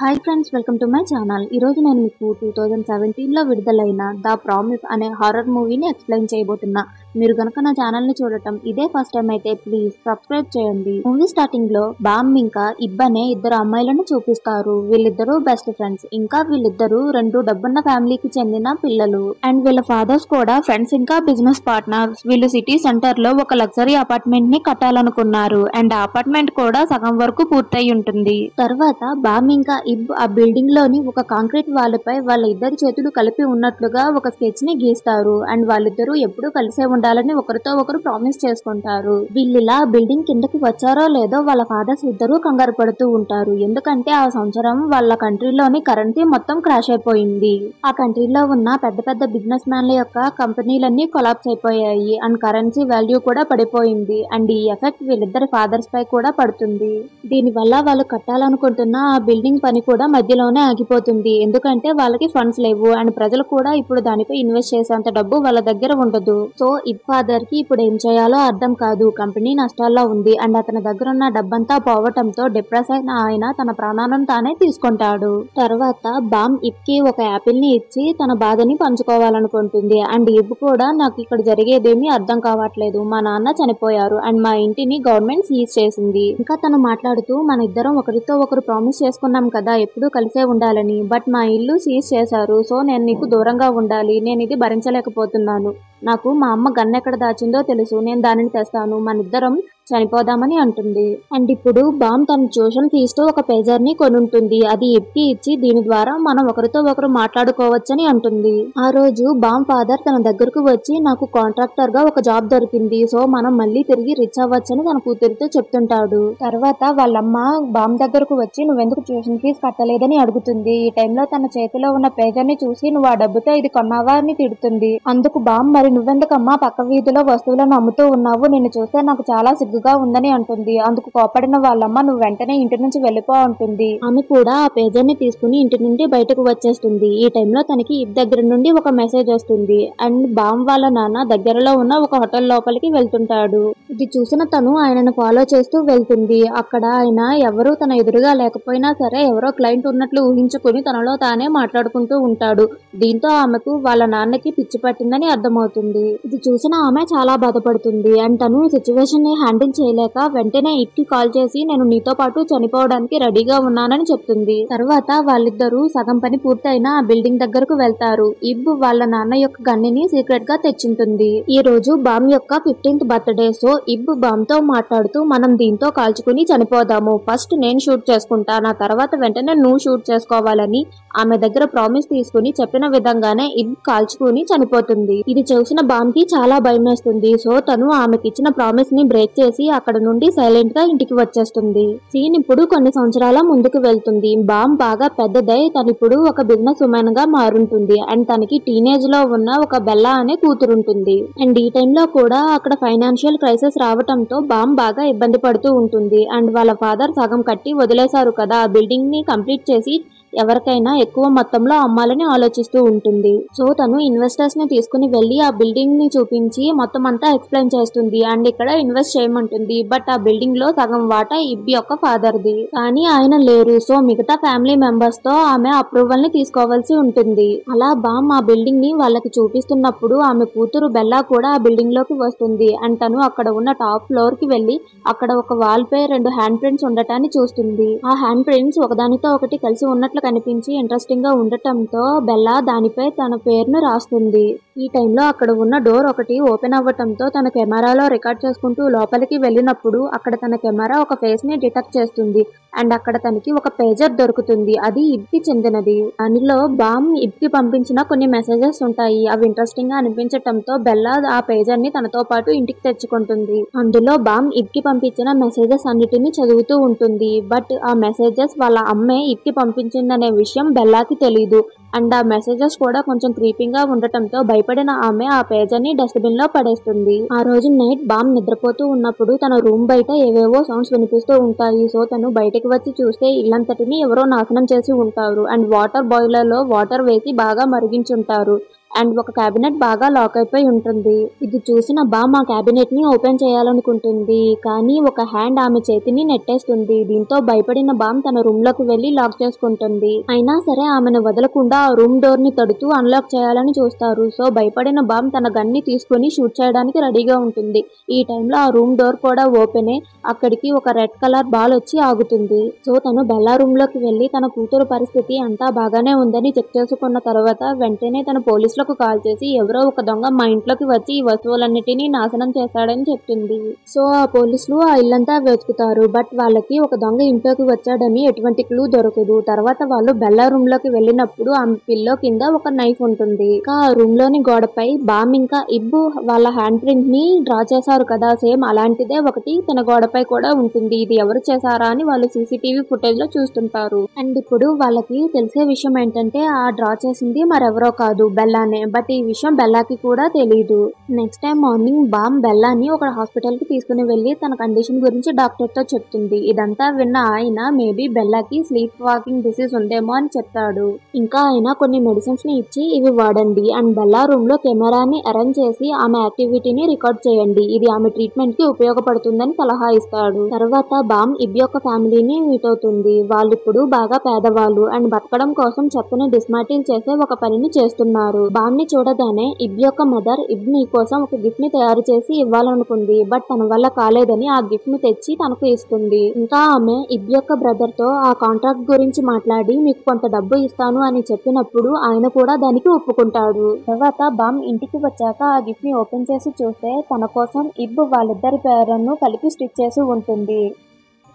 Hi friends, welcome to my channel. ఈరోజు నేను మీకు 2017లో విడుదలైన ద ప్రామిస్ అనే హారర్ మూవీని ఎక్స్ప్లెయిన్ చేయబోతున్నా. మీరు గనక నా ఛానల్ని చూడటం ఇదే ఫస్ట్ టైం అయితే ప్లీజ్ సబ్స్క్రైబ్ చేయండి. మూవీ స్టార్టింగ్ లో బామ్ ఇంకా ఇబ్ అనే ఇద్దరు అమ్మాయిలను చూపిస్తారు. వీళ్ళిద్దరూ బెస్ట్ ఫ్రెండ్స్. ఇంకా వీళ్ళిద్దరూ రెండు డబ్బున్న ఫ్యామిలీకి చెందిన పిల్లలు. అండ్ వీళ్ళ ఫాదర్స్ కూడా ఫ్రెండ్స్ ఇంకా బిజినెస్ పార్ట్నర్స్. వీళ్ళు సిటీ సెంటర్ లో ఒక లగ్జరీ అపార్ట్మెంట్ ని కట్టాలనుకున్నారు. అండ్ ఆ అపార్ట్మెంట్ కూడా సగం వరకు పూర్తయి ఉంటుంది. తర్వాత బామ్ ఇంకా ఇబ్ ఆ బిల్డింగ్ లోని ఒక కాంక్రీట్ వాల్ పై వాళ్ళ ఇద్దరి చేతులు కలిపి ఉన్నట్లుగా ఒక స్కెచ్ ని గీస్తారు. అండ్ వాళ్ళిద్దరూ ఎప్పుడూ కలిసే ఉండాలని ఒకరితో ఒకరు ప్రామిస్ చేసుకుంటారు. వీళ్ళిలా బిల్డింగ్ కిందకి వచ్చారో లేదో వాళ్ళ ఫాదర్స్ ఇద్దరు కంగారు పడుతూ ఉంటారు. ఎందుకంటే ఆ సంవత్సరం వాళ్ళ కంట్రీలోని కరెన్సీ మొత్తం క్రాష్ అయిపోయింది. ఆ కంట్రీలో ఉన్న పెద్ద పెద్ద బిజినెస్ మ్యాన్ల యొక్క కంపెనీలన్నీ కొలాప్స్ అయిపోయాయి. అండ్ కరెన్సీ వాల్యూ కూడా పడిపోయింది. అండ్ ఈ ఎఫెక్ట్ వీళ్ళిద్దరి ఫాదర్స్ పై కూడా పడుతుంది. దీనివల్ల వాళ్ళు కట్టాలనుకుంటున్న ఆ బిల్డింగ్ పని కూడా మధ్యలోనే ఆగిపోతుంది. ఎందుకంటే వాళ్ళకి ఫండ్స్ లేవు. అండ్ ప్రజలు కూడా ఇప్పుడు దానిపై ఇన్వెస్ట్ చేసేంత డబ్బు వాళ్ళ దగ్గర ఉండదు. సో ఇబ్ ఫాదర్ కి ఇప్పుడు ఏం చేయాలో అర్థం కాదు. కంపెనీ నష్టాల్లో ఉంది. అండ్ అతని దగ్గర ఉన్న డబ్బంతా పోవటంతో డిప్రెస్ అయిన ఆయన తన ప్రాణాలను తానే తీసుకుంటాడు. తర్వాత బామ్ ఇబ్ కి ఒక యాపిల్ ని ఇచ్చి తన బాధని పంచుకోవాలనుకుంటుంది. అండ్ ఇబ్ కూడా నాకు ఇక్కడ జరిగేదేమీ అర్థం కావట్లేదు. మా నాన్న చనిపోయారు. అండ్ మా ఇంటిని గవర్నమెంట్ సీజ్ చేసింది. ఇంకా తను మాట్లాడుతూ మన ఇద్దరం ఒకరితో ఒకరు ప్రామిస్ చేసుకున్నాం కదా ఎప్పుడూ కలిసే ఉండాలని. బట్ మా ఇల్లు సీజ్ చేశారు. సో నేను నీకు దూరంగా ఉండాలి. నేను ఇది భరించలేకపోతున్నాను. నాకు మా అమ్మ గన్ ఎక్కడ దాచిందో తెలుసు. నేను దానిని తెస్తాను. మనిద్దరం చనిపోదామని అంటుంది. అండ్ ఇప్పుడు బామ్ తన ట్యూషన్ ఫీజుతో ఒక పేజర్ ని కొనుంటుంది. అది ఇబ్కి ఇచ్చి దీని ద్వారా మనం ఒకరితో ఒకరు మాట్లాడుకోవచ్చని అంటుంది. ఆ రోజు బామ్ ఫాదర్ తన దగ్గరకు వచ్చి నాకు కాంట్రాక్టర్ గా ఒక జాబ్ దొరికింది. సో మనం మళ్ళీ తిరిగి రిచ్ అవ్వచ్చని తన కూతురితో చెప్తుంటాడు. తర్వాత వాళ్ళమ్మ బామ్ దగ్గరకు వచ్చి నువ్వెందుకు ట్యూషన్ ఫీజు కట్టలేదని అడుగుతుంది. ఈ టైంలో తన చేతిలో ఉన్న పేజర్ ని చూసి నువ్వు ఆ డబ్బుతో ఇది కొన్నావా అని తిడుతుంది. అందుకు బామ్ మరి నువ్వెందుకమ్మా పక్క వీధిలో వస్తువులను అమ్ముతూ ఉన్నావు, నిన్ను చూస్తే నాకు చాలా సిగ్గుగా ఉందని అంటుంది. అందుకు కోపడిన వాళ్ళమ్మ నువ్వు వెంటనే ఇంటి నుంచి వెళ్ళిపో అంటుంది. ఆమె కూడా ఆ పేజర్ ని తీసుకుని ఇంటి నుండి బయటకు వచ్చేస్తుంది. ఈ టైంలో తనకి ఇబ్ దగ్గర నుండి ఒక మెసేజ్ వస్తుంది. అండ్ బామ్ వాళ్ళ నాన్న దగ్గరలో ఉన్న ఒక హోటల్ లోపలికి వెళ్తుంటాడు. ఇది చూసిన తను ఆయనను ఫాలో చేస్తూ వెళ్తుంది. అక్కడ ఆయన ఎవరు తన ఎదురుగా లేకపోయినా సరే ఎవరో క్లయింట్ ఉన్నట్లు ఊహించుకుని తనలో తానే మాట్లాడుకుంటూ ఉంటాడు. దీంతో ఆమెకు వాళ్ళ నాన్నకి పిచ్చి పట్టిందని అర్థమవుతుంది. ఇది చూసిన ఆమె చాలా బాధపడుతుంది. అండ్ తను సిచ్యువేషన్ ని హ్యాండిల్ చేయలేక వెంటనే ఇబ్కి కాల్ చేసి నేను నీతో పాటు చనిపోవడానికి రెడీగా ఉన్నానని చెప్తుంది. తర్వాత వాళ్ళిద్దరూ సగం పని పూర్తయిన ఆ బిల్డింగ్ దగ్గరకు వెళ్తారు. ఇబ్ వాళ్ళ నాన్న యొక్క గన్నిని సీక్రెట్ గా తెచ్చింటుంది. ఈ రోజు బామ్ యొక్క 15th బర్త్డే. సో ఇబ్ బామ్ తో మాట్లాడుతూ మనం దీంతో కాల్చుకుని చనిపోదాము. ఫస్ట్ నేను షూట్ చేసుకుంటా, నా తర్వాత వెంటనే నువ్వు షూట్ చేసుకోవాలని ఆమె దగ్గర ప్రామిస్ తీసుకుని చెప్పిన విధంగానే ఇబ్ కాల్చుకుని చనిపోతుంది. ఇది చూసిన బామ్ కి చాలా భయం వేస్తుంది. సో తను ఆమెకి ఇచ్చిన ప్రామిస్ ని బ్రేక్ చేసి అక్కడ నుండి సైలెంట్ గా ఇంటికి వచ్చేస్తుంది. సీన్ ఇప్పుడు కొన్ని సంవత్సరాల ముందుకు వెళ్తుంది. బామ్ బాగా పెద్దదై తనిప్పుడు ఒక బిజినెస్ ఉమెన్ గా మారుంటుంది. అండ్ తనకి టీనేజ్ లో ఉన్న ఒక బెల్లా అనే కూతురుంటుంది. అండ్ ఈ టైంలో కూడా అక్కడ ఫైనాన్షియల్ క్రైసిస్ రావటంతో బామ్ బాగా ఇబ్బంది పడుతూ ఉంటుంది. అండ్ వాళ్ళ ఫాదర్ సగం కట్టి వదిలేశారు కదా, ఆ బిల్డింగ్ ని కంప్లీట్ చేసి ఎవరికైనా ఎక్కువ మొత్తంలో అమ్మాలని ఆలోచిస్తూ ఉంటుంది. సో తను ఇన్వెస్టర్స్ ని తీసుకుని వెళ్లి ఆ బిల్డింగ్ ని చూపించి మొత్తం అంతా ఎక్స్ప్లెయిన్ చేస్తుంది. అండ్ ఇక్కడ ఇన్వెస్ట్ చేయమంటుంది. బట్ ఆ బిల్డింగ్ లో సగం వాటా ఇబ్ యొక్క ఫాదర్ ది. కానీ ఆయన లేరు. సో మిగతా ఫ్యామిలీ మెంబర్స్ తో ఆమె అప్రూవల్ ని తీసుకోవాల్సి ఉంటుంది. అలా బామ్ ఆ బిల్డింగ్ ని వాళ్ళకి చూపిస్తున్నప్పుడు ఆమె కూతురు బెల్లా కూడా ఆ బిల్డింగ్ లోకి వస్తుంది. అండ్ తను అక్కడ ఉన్న టాప్ ఫ్లోర్ కి వెళ్లి అక్కడ ఒక వాల్ పై 2 హ్యాండ్ ప్రింట్స్ ఉండటాన్ని చూస్తుంది. ఆ హ్యాండ్ ప్రింట్స్ ఒకదానితో ఒకటి కలిసి ఉన్నట్లు కనిపించి ఇంట్రెస్టింగ్ గా ఉండటంతో బెల్లా దానిపై తన పేరును రాస్తుంది. ఈ టైంలో అక్కడ ఉన్న డోర్ ఒకటి ఓపెన్ అవ్వటంతో తన కెమెరాలో రికార్డ్ చేసుకుంటూ లోపలికి వెళ్ళినప్పుడు అక్కడ తన కెమెరా ఒక ఫేస్ ని డిటెక్ట్ చేస్తుంది. అండ్ అక్కడ తనకి ఒక పేజర్ దొరుకుతుంది. అది ఇబ్కి చెందినది. దానిలో బామ్ ఇబ్కి పంపించిన కొన్ని మెసేజెస్ ఉంటాయి. అవి ఇంట్రెస్టింగ్ గా అనిపించటంతో బెల్లా ఆ పేజర్ ని తనతో పాటు ఇంటికి తెచ్చుకుంటుంది. అందులో బామ్ ఇబ్కి పంపించిన మెసేజెస్ అన్నిటిని చదువుతూ ఉంటుంది. బట్ ఆ మెసేజెస్ వాళ్ళ అమ్మే ఇబ్కి పంపించిందనే విషయం బెల్లాకి తెలీదు. అండ్ ఆ మెసేజెస్ కూడా కొంచెం క్రీపింగ్ గా ఉండటంతో భయపడిన ఆమె ఆ పేజర్ ని డస్ట్బిన్ లో పడేస్తుంది. ఆ రోజు నైట్ బామ్ నిద్రపోతూ ఉన్నప్పుడు తన రూమ్ బయట ఏవేవో సౌండ్స్ వినిపిస్తూ ఉంటాయి. సో తను బయటకు వచ్చి చూస్తే ఇల్లంతటిని ఎవరో నాశనం చేసి ఉంటారు. అండ్ వాటర్ బాయిలర్ లో వాటర్ వేసి బాగా మరిగించుంటారు. అండ్ ఒక క్యాబినెట్ బాగా లాక్ అయిపోయి ఉంటుంది. ఇది చూసిన బామ్ ఆ క్యాబినెట్ ని ఓపెన్ చేయాలనుకుంటుంది. కానీ ఒక హ్యాండ్ ఆమె చేతిని నెట్టేస్తుంది. దీంతో భయపడిన బామ్ తన రూమ్ లోకి వెళ్లి లాక్ చేసుకుంటుంది. అయినా సరే ఆమెను వదలకుండా ఆ రూమ్ డోర్ ని తడుతూ అన్లాక్ చేయాలని చూస్తారు. సో భయపడిన బామ్ తన గన్ ని తీసుకుని షూట్ చేయడానికి రెడీగా ఉంటుంది. ఈ టైంలో ఆ రూమ్ డోర్ కూడా ఓపెనే. అక్కడికి ఒక రెడ్ కలర్ బాల్ వచ్చి ఆగుతుంది. సో తను బెల్లా రూమ్ లోకి వెళ్లి తన కూతురు పరిస్థితి అంతా బాగానే ఉందని చెక్ చేసుకున్న తర్వాత వెంటనే తన పోలీసులకు కాల్ చేసి ఎవరో ఒక దొంగ మా ఇంట్లోకి వచ్చి ఈ వస్తువులన్నిటినీ నాశనం చేశాడని చెప్తుంది. సో ఆ పోలీసులు ఆ ఇల్లంతా వెతుకుతారు. బట్ వాళ్ళకి ఒక దొంగ ఇంట్లోకి వచ్చాడని ఎటువంటి క్లూ దొరకదు. తర్వాత వాళ్ళు బెల్లా రూమ్ లోకి వెళ్ళినప్పుడు ఆమె పిల్లో కింద ఒక నైఫ్ ఉంటుంది. ఇంకా ఆ రూమ్ లోని గోడపై బామ్ ఇంకా ఇబ్బు వాళ్ళ హ్యాండ్ ప్రింట్ ని డ్రా చేశారు కదా, సేమ్ అలాంటిదే ఒకటి తన గోడపై కూడా ఉంటుంది. ఇది ఎవరు చేశారా అని వాళ్ళు సీసీటీవీ ఫుటేజ్ లో చూస్తుంటారు. అండ్ ఇప్పుడు వాళ్ళకి తెలిసే విషయం ఏంటంటే ఆ డ్రా చేసింది మరెవరో కాదు, బెల్లానే. బట్ ఈ విషయం బెల్లాకి కూడా తెలీదు. Next time morning balm Bellana ఒక హాస్పిటల్ కి తీసుకుని వెళ్లి తన కండిషన్ గురించి డాక్టర్ తో చెప్తుంది. ఇదంతా విన్న ఆయన మేబీ బెల్లాకి స్లీప్ వాకింగ్ డిసీజ్ ఉందేమో అని చెప్తాడు. ఇంకా ఆయన కొన్ని మెడిసిన్స్ ని ఇచ్చి ఇవి వాడండి అండ్ బెల్లా రూమ్ లో కెమెరాని అరేంజ్ చేసి ఆమె యాక్టివిటీని రికార్డ్ చేయండి, ఇది ఆమె ట్రీట్మెంట్ కి ఉపయోగపడుతుందని సలహా ఇస్తాడు. తర్వాత బామ్ ఇబ్ యొక్క ఫ్యామిలీని మీట్ అవుతుంది. వాళ్ళిప్పుడు బాగా పేదవాళ్ళు అండ్ బతకడం కోసం చెత్తని డిస్మాంటిల్ చేసే ఒక పనిని చేస్తున్నారు. బామ్ ని చూడగానే ఇబ్ యొక్క మదర్ ఇబ్ ని కోసం ఒక గిఫ్ట్ ని తయారు చేసి ఇవ్వాలనుకుంది. బట్ తన వల్ల కాలేదని ఆ గిఫ్ట్ ని తెచ్చి తనకు ఇస్తుంది. ఇంకా ఆమె ఇబ్ యొక్క బ్రదర్ తో ఆ కాంట్రాక్ట్ గురించి మాట్లాడి మీకు కొంత డబ్బు ఇస్తాను అని చెప్పినప్పుడు ఆయన కూడా దానికి ఒప్పుకుంటాడు. తర్వాత బామ్ ఇంటికి వచ్చాక ఆ గిఫ్ట్ ని ఓపెన్ చేసి చూస్తే తన కోసం ఇబ్ వాళ్ళిద్దరి పేర్లను కలిపి స్టిచ్ చేసి ఉంటుంది.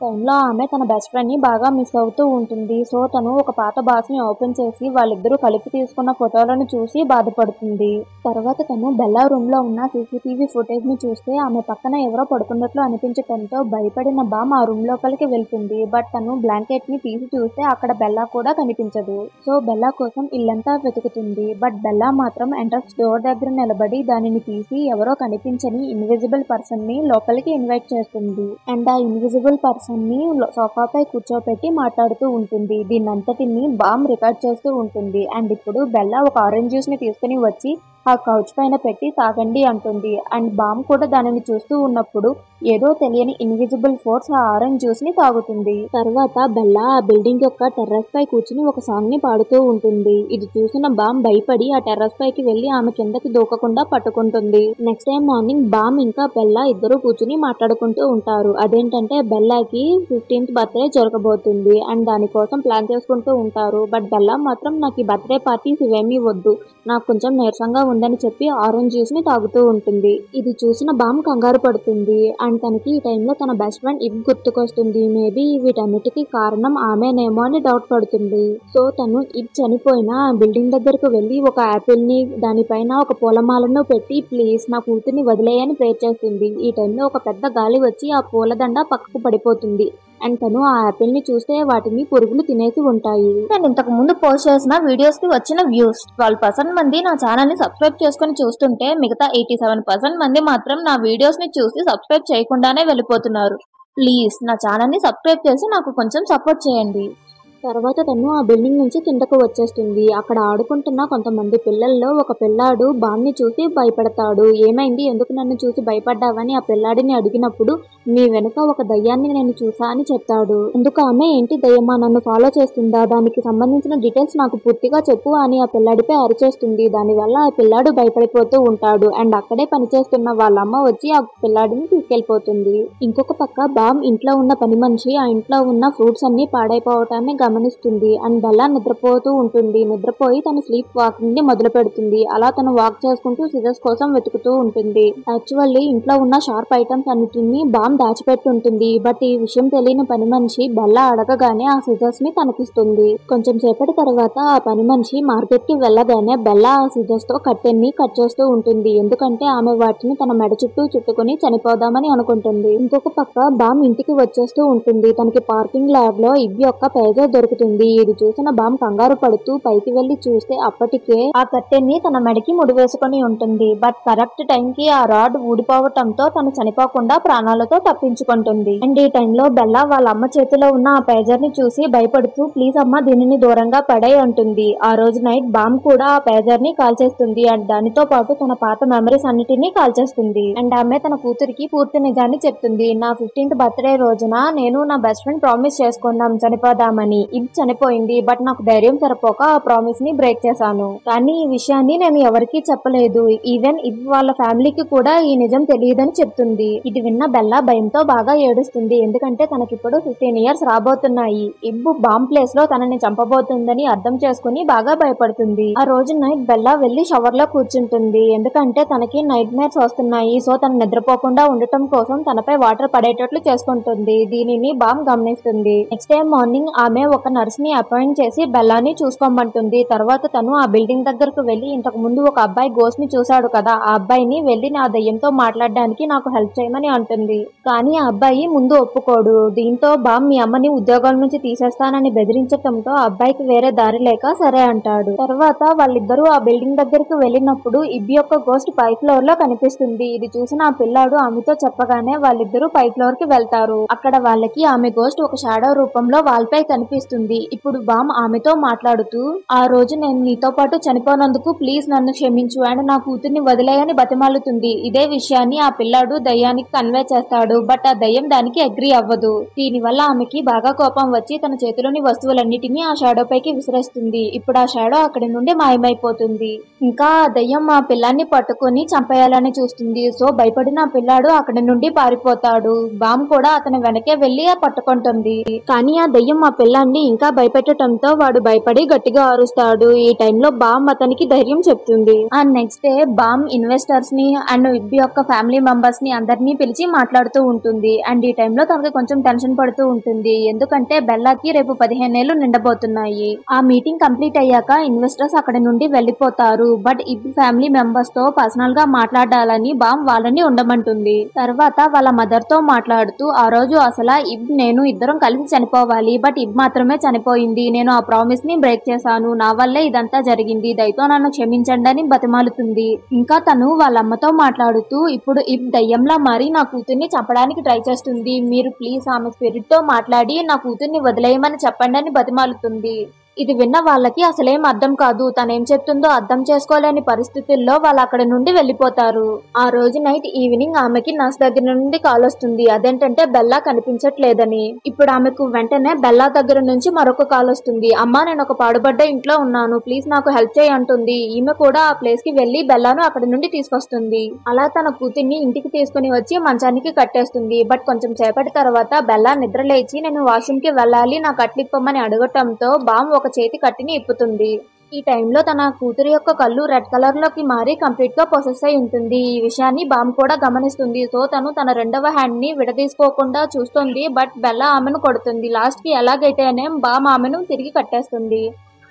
టైంలో ఆమె తన బెస్ట్ ఫ్రెండ్ ని బాగా మిస్ అవుతూ ఉంటుంది. సో తను ఒక పాత బాక్స్ ని ఓపెన్ చేసి వాళ్ళిద్దరూ కలిపి తీసుకున్న ఫోటోలను చూసి బాధపడుతుంది. తర్వాత తను బెల్లా రూమ్ లో ఉన్న సీసీటీవీ ఫుటేజ్ ని చూస్తే ఆమె పక్కన ఎవరో పడుకున్నట్లు అనిపించటంతో భయపడిన బామ్ ఆ రూమ్ లోపలికి వెళ్తుంది. బట్ తను బ్లాంకెట్ ని తీసి చూస్తే అక్కడ బెల్లా కూడా కనిపించదు. సో బెల్లా కోసం ఇల్లంతా వెతుకుతుంది. బట్ బెల్లా మాత్రం ఎంట్రన్స్ డోర్ దగ్గర నిలబడి దానిని తీసి ఎవరో కనిపించని ఇన్విజిబుల్ పర్సన్ ని లోపలికి ఇన్వైట్ చేస్తుంది. అండ్ ఆ ఇన్విజిబుల్ పర్సన్ ని సోఫాపై కూర్చోపెట్టి మాట్లాడుతూ ఉంటుంది. దీన్నంతటిని బామ్ రికార్డ్ చేస్తూ ఉంటుంది. అండ్ ఇప్పుడు బెల్లా ఒక ఆరెంజ్ జ్యూస్ ని తీసుకుని వచ్చి ఆ కౌచ్ పైన పెట్టి తాగండి అంటుంది. అండ్ బామ్ కూడా దానిని చూస్తూ ఉన్నప్పుడు ఏదో తెలియని ఇన్విజిబుల్ ఫోర్స్ ఆ ఆరెంజ్ జ్యూస్ ని తాగుతుంది. తర్వాత బెల్లా ఆ బిల్డింగ్ యొక్క టెర్రస్ పై కూర్చుని ఒక సాంగ్ ని పాడుతూ ఉంటుంది. ఇది చూసిన బామ్ భయపడి ఆ టెర్రస్ పైకి వెళ్లి ఆమె కిందకి దూకకుండా పట్టుకుంటుంది. నెక్స్ట్ టైం మార్నింగ్ బామ్ ఇంకా బెల్లా ఇద్దరు కూర్చుని మాట్లాడుకుంటూ ఉంటారు. అదేంటంటే బెల్లాకి 15th బర్త్డే జరగబోతుంది అండ్ దానికోసం ప్లాన్ చేసుకుంటూ ఉంటారు. బట్ బెల్లా మాత్రం నాకు ఈ బర్త్డే పార్టీస్ ఇవేమీ వద్దు, నాకు కొంచెం నీరసంగా ఉందని చెప్పి ఆరెంజ్ జ్యూస్ ని తాగుతూ ఉంటుంది. ఇది చూసిన బామ్ కంగారు పడుతుంది. అండ్ తనకి ఈ టైంలో తన బెస్ట్ ఫ్రెండ్ ఇబ్ గుర్తుకొస్తుంది. మేబీ వీటన్నిటికీ కారణం ఆమెనేమో అని డౌట్ పడుతుంది. సో తను ఇబ్ చనిపోయిన బిల్డింగ్ దగ్గరకు వెళ్లి ఒక యాపిల్ ని దానిపైన ఒక పూలమాలను పెట్టి ప్లీజ్ నా కూతుర్ని వదిలేయని ప్రేర్ చేస్తుంది. ఈ టైంలో ఒక పెద్ద గాలి వచ్చి ఆ పూలదండ పక్కకు పడిపోతుంది. అండ్ తను ఆ యాపిల్ ని చూస్తే వాటిని పురుగులు తినేసి ఉంటాయి. నేను ఇంతకు ముందు పోస్ట్ చేసిన వీడియోస్ కి వచ్చిన వ్యూస్ 12% మంది నా ఛానల్ ని సబ్స్క్రైబ్ చేసుకుని చూస్తుంటే మిగతా 87% మంది మాత్రం నా వీడియోస్ ని చూసి సబ్స్క్రైబ్ చేయకుండానే వెళ్ళిపోతున్నారు. ప్లీజ్ నా ఛానల్ ని సబ్స్క్రైబ్ చేసి నాకు కొంచెం సపోర్ట్ చేయండి. తర్వాత తను ఆ బిల్డింగ్ నుంచి కిందకు వచ్చేస్తుంది. అక్కడ ఆడుకుంటున్న కొంతమంది పిల్లల్లో ఒక పిల్లాడు బామ్ ని చూసి భయపడతాడు. ఏమైంది, ఎందుకు నన్ను చూసి భయపడ్డావని ఆ పిల్లాడిని అడిగినప్పుడు మీ వెనుక ఒక దయ్యాన్ని నేను చూసా అని చెప్తాడు. ఎందుకు ఆమె ఏంటి దయ్యమా, నన్ను ఫాలో చేస్తుందా, దానికి సంబంధించిన డీటెయిల్స్ నాకు పూర్తిగా చెప్పు అని ఆ పిల్లాడిపై అరిచేస్తుంది. దానివల్ల ఆ పిల్లాడు భయపడిపోతూ ఉంటాడు. అండ్ అక్కడే పనిచేస్తున్న వాళ్ళ అమ్మ వచ్చి ఆ పిల్లాడిని తీసుకెళ్లిపోతుంది. ఇంకొక పక్క బామ్ ఇంట్లో ఉన్న పని మనిషి ఆ ఇంట్లో ఉన్న ఫ్రూట్స్ అన్ని పాడైపోవటాన్ని గమనిస్తుంది. అండ్ బెల్లా నిద్రపోతూ ఉంటుంది. నిద్రపోయి తను స్లీప్ వాకింగ్ ని మొదలు పెడుతుంది. అలా తను వాక్ చేసుకుంటూ సిజర్స్ కోసం వెతుకుతూ ఉంటుంది. యాక్చువల్లీ ఇంట్లో ఉన్న షార్ప్ ఐటమ్స్ అన్నిటిని బామ్ దాచిపెట్టి ఉంటుంది. బట్ ఈ విషయం తెలియని పని మనిషి బెల్లా అడగగానే ఆ సిజర్స్ ని తనకిస్తుంది. కొంచెం సేపటి తర్వాత ఆ పని మనిషి మార్కెట్ కి వెళ్ళగానే బెల్లా ఆ సిజర్స్ తో కట్టెన్ని కట్ చేస్తూ ఉంటుంది. ఎందుకంటే ఆమె వాటిని తన మెడ చుట్టూ చుట్టుకుని చనిపోదామని వెళ్దామని అనుకుంటుంది. ఇంకొక పక్క బామ్ ఇంటికి వచ్చేస్తూ ఉంటుంది. తనకి పార్కింగ్ లాడ్ లో ఇబ్ యొక్క పేజర్ దొరుకుతుంది. ఇది చూసిన బామ్ కంగారు పడుతూ పైకి వెళ్లి చూస్తే అప్పటికే ఆ కట్టెని తన మెడకి ముడివేసుకొని ఉంటుంది. బట్ కరెక్ట్ టైం కి ఆ రాడ్ ఊడిపోవటంతో తను చనిపోకుండా ప్రాణాలతో తప్పించుకుంటుంది. అండ్ ఈ టైంలో బెల్లా వాళ్ళ అమ్మ చేతిలో ఉన్న ఆ పేజర్ ని చూసి భయపడుతూ ప్లీజ్ అమ్మ దీనిని దూరంగా పడే అంటుంది. ఆ రోజు నైట్ బామ్ కూడా ఆ పేజర్ ని కాల్చేస్తుంది. అండ్ దానితో పాటు తన పాత మెమరీస్ అన్నిటినీ కాల్చేస్తుంది. అండ్ ఆమె తన కూతురికి పూర్తి నిజాన్ని చెప్తుంది. నా 15th బర్త్డే రోజున నేను నా బెస్ట్ ఫ్రెండ్ ప్రామిస్ చేసుకున్నాం చనిపోదామని. ఇది చనిపోయింది. బట్ నాకు ధైర్యం సరిపోక ఆ ప్రామిస్ ని బ్రేక్ చేశాను. కానీ ఈ విషయాన్ని నేను ఎవరికీ చెప్పలేదు. ఈవెన్ ఇబ్ వాళ్ళ ఫ్యామిలీకి కూడా ఈ నిజం తెలియదని చెప్తుంది. ఇది విన్న బెల్లా భయంతో బాగా ఏడుస్తుంది. ఎందుకంటే తనకిప్పుడు 15 years రాబోతున్నాయి. ఇబ్ బాంబ్ ప్లేస్ లో తనని చంపబోతుందని అర్థం చేసుకుని బాగా భయపడుతుంది. ఆ రోజు నైట్ బెల్లా వెళ్లి షవర్ లో కూర్చుంటుంది. ఎందుకంటే తనకి నైట్ మేర్స్ వస్తున్నాయి. సో తను నిద్రపోకుండా ఉండటం కోసం తనపై వాటర్ పడేటట్లు చేసుకుంటుంది. దీనిని బాంబ్ గమనిస్తుంది. నెక్స్ట్ డే మార్నింగ్ ఆమె ఒక నర్స్ ని అపాయింట్ చేసి బెల్లాని చూసుకోమంటుంది. తర్వాత తను ఆ బిల్డింగ్ దగ్గరకు వెళ్లి ఇంతకు ముందు ఒక అబ్బాయి గోస్ట్ ని చూశాడు కదా, ఆ అబ్బాయిని వెళ్లి నా దయ్యంతో మాట్లాడడానికి నాకు హెల్ప్ చేయమని అంటుంది. కానీ ఆ అబ్బాయి ముందు ఒప్పుకోడు. దీంతో బామ్ మీ అమ్మని ఉద్యోగాల నుంచి తీసేస్తానని బెదిరించటంతో ఆ అబ్బాయికి వేరే దారి లేక సరే అంటాడు. తర్వాత వాళ్ళిద్దరూ ఆ బిల్డింగ్ దగ్గరకు వెళ్ళినప్పుడు ఇబ్బి యొక్క గోస్ట్ పై ఫ్లోర్ లో కనిపిస్తుంది. ఇది చూసిన ఆ పిల్లాడు ఆమెతో చెప్పగానే వాళ్ళిద్దరూ పై ఫ్లోర్ కి వెళ్తారు. అక్కడ వాళ్ళకి ఆమె గోస్ట్ ఒక షాడో రూపంలో వాల్పై కనిపిస్తుంది. ఇప్పుడు బామ్ ఆమెతో మాట్లాడుతూ ఆ రోజు నేను నీతో పాటు చనిపోయినందుకు ప్లీజ్ నన్ను క్షమించు అండ్ నా కూతుర్ని వదిలేయని బతిమాలుతుంది. ఇదే విషయాన్ని ఆ పిల్లాడు దయ్యానికి కన్వే చేస్తాడు. బట్ ఆ దయ్యం దానికి అగ్రీ అవ్వదు. దీనివల్ల ఆమెకి బాగా కోపం వచ్చి తన చేతిలోని వస్తువులన్నిటినీ ఆ షాడో పైకి విసిరేస్తుంది. ఇప్పుడు ఆ షాడో అక్కడి నుండి మాయమైపోతుంది. ఇంకా ఆ దయ్యం ఆ పిల్లాన్ని పట్టుకుని చంపేయాలని చూస్తుంది. సో భయపడిన ఆ పిల్లాడు అక్కడి నుండి పారిపోతాడు. బామ్ కూడా అతని వెనకే వెళ్లి పట్టుకుంటుంది. కానీ ఆ దయ్యం ఆ పిల్లాన్ని ఇంకా భయపెట్టడంతో వాడు భయపడి గట్టిగా అరుస్తాడు. ఈ టైంలో బామ్ అతనికి ధైర్యం చెప్తుంది. ఆ నెక్స్ట్ డే బామ్ ఇన్వెస్టర్స్ ని అండ్ ఇబ్బి యొక్క ఫ్యామిలీ మెంబర్స్ ని అందరినీ పిలిచి మాట్లాడుతూ ఉంటుంది. అండ్ ఈ టైంలో తనకి కొంచెం టెన్షన్ పడుతూ ఉంటుంది. ఎందుకంటే బెల్లాకి రేపు 15 ఏళ్లు నిండబోతున్నాయి. ఆ మీటింగ్ కంప్లీట్ అయ్యాక ఇన్వెస్టర్స్ అక్కడి నుండి వెళ్లిపోతారు. బట్ ఇబ్బి ఫ్యామిలీ మెంబర్స్ తో పర్సనల్ గా మాట్లాడాలని బామ్ వాళ్ళని ఉండమంటుంది. తర్వాత వాళ్ళ మదర్ తో మాట్లాడుతూ ఆ రోజు అసలు ఇబ్ నేను ఇద్దరం కలిసి చనిపోవాలి. బట్ ఇబ్ మాత్రమే చనిపోయింది. నేను ఆ ప్రామిస్ ని బ్రేక్ చేశాను. నా వల్లే ఇదంతా జరిగింది. దయతో నన్ను క్షమించండి అని బతిమాలుతుంది. ఇంకా తను వాళ్ళ అమ్మతో మాట్లాడుతూ ఇప్పుడు ఇబ్ దయ్యంలా మారి నా కూతుర్ని చంపడానికి ట్రై చేస్తుంది. మీరు ప్లీజ్ ఆమె స్పిరిట్ తో మాట్లాడి నా కూతుర్ని వదిలేయమని చెప్పండి అని బతిమాలుతుంది. ఇది విన్న వాళ్ళకి అసలేం అర్థం కాదు. తనేం చెప్తుందో అర్థం చేసుకోలేని పరిస్థితుల్లో వాళ్ళు అక్కడి నుండి వెళ్లిపోతారు. ఆ రోజు నైట్ ఈవినింగ్ ఆమెకి నర్స్ దగ్గర నుండి కాల్ వస్తుంది. అదేంటంటే బెల్లా కనిపించట్లేదని. ఇప్పుడు ఆమెకు వెంటనే బెల్లా దగ్గర నుంచి మరొక కాల్ వస్తుంది. అమ్మా నేను ఒక పాడుబడ్డ ఇంట్లో ఉన్నాను, ప్లీజ్ నాకు హెల్ప్ చేయి అంటుంది. ఈమె కూడా ఆ ప్లేస్ కి వెళ్లి బెల్లాను అక్కడి నుండి తీసుకొస్తుంది. అలా తన కూతుర్ని ఇంటికి తీసుకుని వచ్చి మంచానికి కట్టేస్తుంది. బట్ కొంచెం సేపటి తర్వాత బెల్లా నిద్ర లేచి నేను వాష్రూమ్ కి వెళ్ళాలి, నా కట్లిప్పమని అడగటంతో బామ్ ఒక చేతి కట్టిని ఇప్పుతుంది. ఈ టైంలో తన కూతురు యొక్క కళ్ళు రెడ్ కలర్ లోకి మారి కంప్లీట్ గా పొసెస్ అయి ఉంటుంది. ఈ విషయాన్ని బామ్ కూడా గమనిస్తుంది. సో తను తన రెండవ హ్యాండ్ ని విడదీసుకోకుండా చూస్తుంది. బట్ బెల్లా ఆమెను కొడుతుంది. లాస్ట్ కి ఎలాగైతేనే బామ్ ఆమెను తిరిగి కట్టేస్తుంది.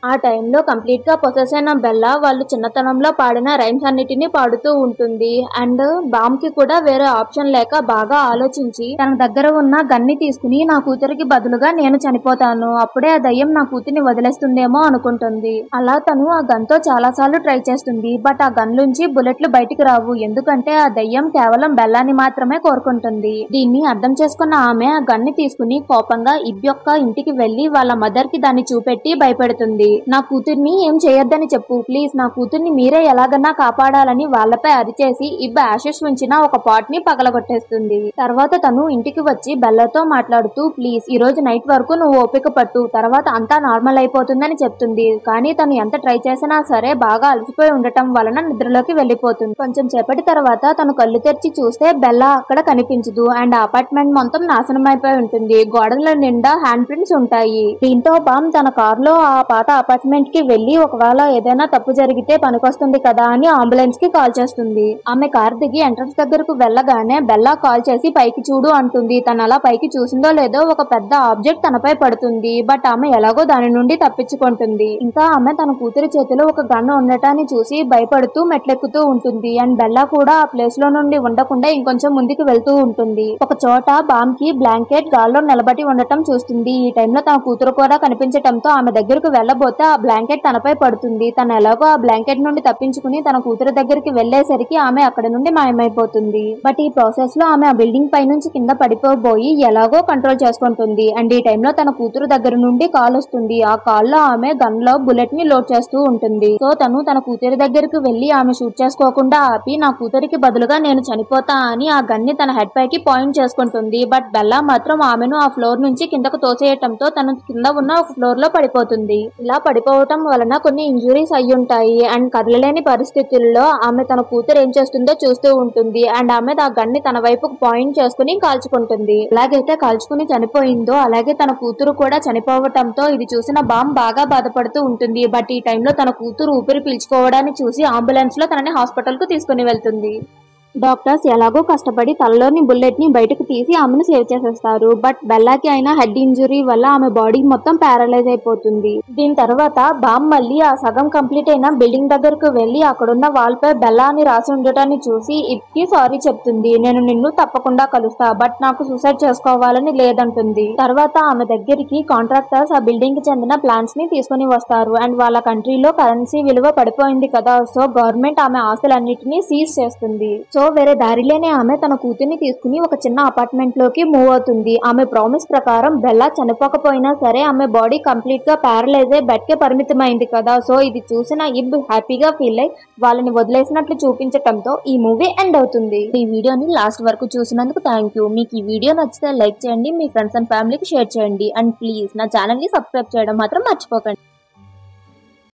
ఆ టైంలో కంప్లీట్ గా పొసెస్ అయిన బెల్లా వాళ్ళు చిన్నతనంలో పాడిన రైమ్స్ అన్నిటినీ పాడుతూ ఉంటుంది. అండ్ బామ్ కి కూడా వేరే ఆప్షన్ లేక బాగా ఆలోచించి తన దగ్గర ఉన్న గన్ని తీసుకుని నా కూతురికి బదులుగా నేను చనిపోతాను, అప్పుడే ఆ దయ్యం నా కూతుర్ని వదిలేస్తుందేమో అనుకుంటుంది. అలా తను ఆ గన్ తో చాలా సార్లు ట్రై చేస్తుంది. బట్ ఆ గన్ నుంచి బుల్లెట్లు బయటికి రావు. ఎందుకంటే ఆ దయ్యం కేవలం బెల్లాని మాత్రమే కోరుకుంటుంది. దీన్ని అర్థం చేసుకున్న ఆమె ఆ గన్ని తీసుకుని కోపంగా ఇబ్ యొక్క ఇంటికి వెళ్లి వాళ్ళ మదర్ కి దాన్ని చూపెట్టి భయపెడుతుంది. నా కూతుర్ని ఏం చేయొద్దని చెప్పు, ప్లీజ్ నా కూతుర్ని మీరే ఎలాగన్నా కాపాడాలని వాళ్ళపై అరిచేసి ఇబ్ యాషెస్ ఉంచిన ఒక పాట్ ని పగలగొట్టేస్తుంది. తర్వాత తను ఇంటికి వచ్చి బెల్లాతో మాట్లాడుతూ ప్లీజ్ ఈ రోజు నైట్ వరకు నువ్వు ఓపిక పట్టు, తర్వాత అంతా నార్మల్ అయిపోతుందని చెప్తుంది. కానీ తను ఎంత ట్రై చేసినా సరే బాగా అలసిపోయి ఉండటం వలన నిద్రలోకి వెళ్లిపోతుంది. కొంచెం సేపటి తర్వాత తను కళ్ళు తెరిచి చూస్తే బెల్లా అక్కడ కనిపించదు. అండ్ అపార్ట్మెంట్ మొత్తం నాశనం అయిపోయి ఉంటుంది. గోడల నిండా హ్యాండ్ ప్రింట్స్ ఉంటాయి. దీంతో బామ్ తన కారులో ఆ పాత అపార్ట్మెంట్ కి వెళ్లి ఒకవేళ ఏదైనా తప్పు జరిగితే పనికొస్తుంది కదా అని అంబులెన్స్ కి కాల్ చేస్తుంది. ఆమె కార్ దిగి ఎంట్రన్స్ దగ్గరకు వెళ్ళగానే బెల్లా కాల్ చేసి పైకి చూడు అంటుంది. తను అలా పైకి చూసిందో లేదో ఒక పెద్ద ఆబ్జెక్ట్ తనపై పడుతుంది. బట్ ఆమె ఎలాగో దాని నుండి తప్పించుకుంటుంది. ఇంకా ఆమె తన కూతురి చేతిలో ఒక గన్ ఉండటాన్ని చూసి భయపడుతూ మెట్లెక్కుతూ ఉంటుంది. అండ్ బెల్లా కూడా ఆ ప్లేస్ లో నుండి ఉండకుండా ఇంకొంచెం ముందుకు వెళ్తూ ఉంటుంది. ఒక చోట బామ్ కి బ్లాంకెట్ గాల్లో నిలబడి ఉండటం చూస్తుంది. ఈ టైంలో తన కూతురు కూడా కనిపించటంతో ఆమె దగ్గరకు వెళ్లబోతే ఆ బ్లాంకెట్ తనపై పడుతుంది. తను ఎలాగో ఆ బ్లాంకెట్ నుండి తప్పించుకుని తన కూతురు దగ్గరికి వెళ్లేసరికి ఆమె అక్కడి నుండి మాయమైపోతుంది. బట్ ఈ ప్రాసెస్ లో ఆమె ఆ బిల్డింగ్ పై నుంచి కింద పడిపోబోయి ఎలాగో కంట్రోల్ చేసుకుంటుంది. అండ్ ఈ టైంలో తన కూతురు దగ్గర నుండి కాల్ వస్తుంది. ఆ కాల్ లో ఆమె గన్ లో బుల్లెట్ ని లోడ్ చేస్తూ ఉంటుంది. సో తను తన కూతురి దగ్గరకు వెళ్లి ఆమె షూట్ చేసుకోకుండా ఆపి నా కూతురికి బదులుగా నేను చనిపోతా అని ఆ గన్ ని తన హెడ్ పైకి పాయింట్ చేసుకుంటుంది. బట్ బెల్లా మాత్రం ఆమెను ఆ ఫ్లోర్ నుంచి కిందకు తోసేయటంతో తను కింద ఉన్న ఒక ఫ్లోర్ లో పడిపోతుంది. ఇలా పడిపోవటం వలన కొన్ని ఇంజురీస్ అయ్యుంటాయి. అండ్ కదలలేని పరిస్థితుల్లో ఆమె తన కూతురు ఏం చేస్తుందో చూస్తూ ఉంటుంది. అండ్ ఆమె ఆ గన్ని తన వైపుకు పాయింట్ చేసుకుని కాల్చుకుంటుంది. ఎలాగైతే కాల్చుకుని చనిపోయిందో అలాగే తన కూతురు కూడా చనిపోవటంతో ఇది చూసిన బామ్ బాగా బాధపడుతూ ఉంటుంది. బట్ ఈ టైంలో తన కూతురు ఊపిరి పీల్చుకోవడాన్ని చూసి అంబులెన్స్ లో తనని హాస్పిటల్ కు తీసుకుని వెళ్తుంది. డాక్టర్స్ ఎలాగో కష్టపడి తలలోని బుల్లెట్ ని బయటకు తీసి ఆమెను సేవ్ చేసేస్తారు. బట్ బెల్లాకి అయిన హెడ్ ఇంజురీ వల్ల ఆమె బాడీ మొత్తం ప్యారలైజ్ అయిపోతుంది. దీని తర్వాత బామ్ మళ్ళీ ఆ సగం కంప్లీట్ అయిన బిల్డింగ్ దగ్గరకు వెళ్లి అక్కడున్న వాల్ పై బెల్లా అని రాసి ఉండటాన్ని చూసి ఇప్కి సారీ చెప్తుంది. నేను నిన్ను తప్పకుండా కలుస్తా, బట్ నాకు సూసైడ్ చేసుకోవాలని లేదంటుంది. తర్వాత ఆమె దగ్గరికి కాంట్రాక్టర్స్ ఆ బిల్డింగ్ కి చెందిన ప్లాన్స్ ని తీసుకుని వస్తారు. అండ్ వాళ్ళ కంట్రీలో కరెన్సీ విలువ పడిపోయింది కదా, సో గవర్నమెంట్ ఆమె ఆస్తులన్నిటినీ సీజ్ చేస్తుంది. సో వేరే దారిలోనే ఆమె తన కూతుర్ని తీసుకుని ఒక చిన్న అపార్ట్మెంట్ లోకి మూవ్ అవుతుంది. ఆమె ప్రామిస్ ప్రకారం బెల్లా చనిపోకపోయినా సరే ఆమె బాడీ కంప్లీట్ గా ప్యారలైజ్ అయి బెడ్ కే పరిమితమైంది కదా, సో ఇది చూసిన ఇబ్ హ్యాపీగా ఫీల్ అయి వాళ్ళని వదిలేసినట్లు చూపించటంతో ఈ మూవీ ఎండ్ అవుతుంది. ఈ వీడియోని లాస్ట్ వరకు చూసినందుకు థ్యాంక్ యూ. మీకు ఈ వీడియో నచ్చితే లైక్ చేయండి, మీ ఫ్రెండ్స్ అండ్ ఫ్యామిలీకి షేర్ చేయండి. అండ్ ప్లీజ్ నా ఛానల్ ని సబ్స్క్రైబ్ చేయడం మాత్రం మర్చిపోకండి.